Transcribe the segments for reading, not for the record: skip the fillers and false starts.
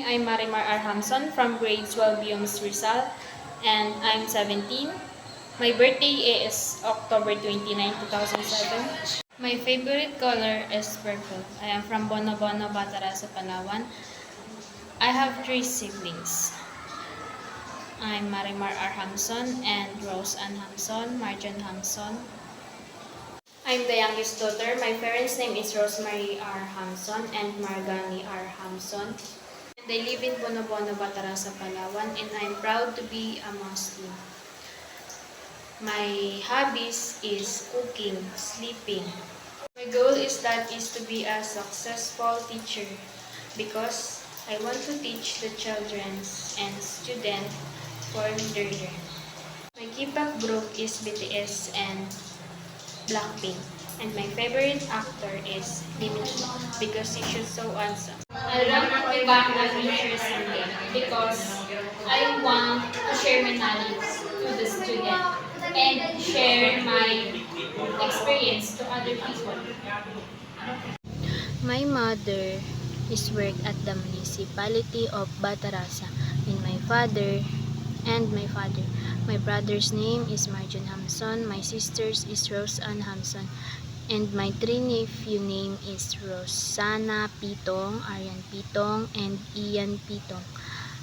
I'm Marimar Arhamson from grade 12 UMS Rizal, and I'm 17. My birthday is October 29, 2007. My favorite color is purple. I am from Bono Bono, Batarasa, Palawan. I have three siblings. I'm Marimar Arhamson and Rose Ann Hamson, Marjan Hamson. I'm the youngest daughter. My parents' name is Rosemary R. Hamson and Margani R. Hamson. And I live in Bono Bono, Batarasa, Palawan, and I'm proud to be a Muslim. My hobbies is cooking, sleeping. My goal is to be a successful teacher because I want to teach the children and students for their learning. My K-pop group is BTS and Blackpink. And my favorite actor is Lee Min Ho because he shoots so handsome. I love Ivan Adventures Sunday because I want to share my knowledge to the student and share my experience to other people. My mother is work at the municipality of Batarasa and my father. My brother's name is Marjon Hamson, my sister's is Rose Ann Hamson, and my three nephew name is Rosana Pitong, Aryan Pitong, and Ian Pitong.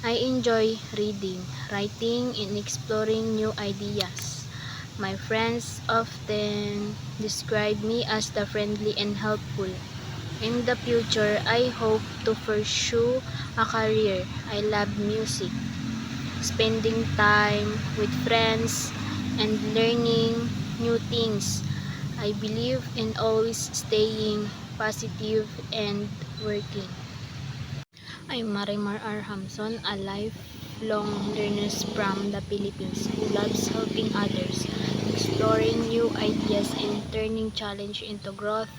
I enjoy reading, writing, and exploring new ideas. My friends often describe me as the friendly and helpful. In the future, I hope to pursue a career. I love music, spending time with friends, and learning new things. I believe in always staying positive and working. I'm Marimar R. Hamson, a lifelong learner from the Philippines who loves helping others, exploring new ideas, and turning challenge into growth.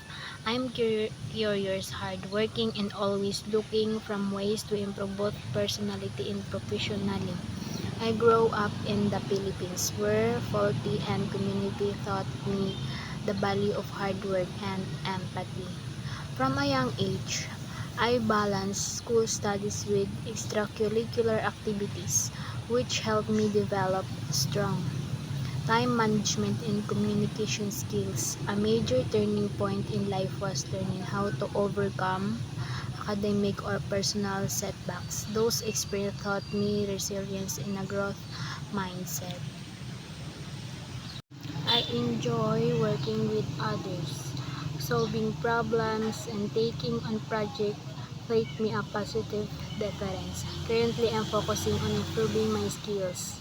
I'm curious, hardworking, and always looking for ways to improve both personality and professionally. I grew up in the Philippines where faulty and community taught me the value of hard work and empathy. From a young age, I balanced school studies with extracurricular activities, which helped me develop strong time management and communication skills. A major turning point in life was learning how to overcome academic or personal setbacks. Those experiences taught me resilience and a growth mindset. I enjoy working with others, solving problems, and taking on projects make me a positive difference. Currently, I'm focusing on improving my skills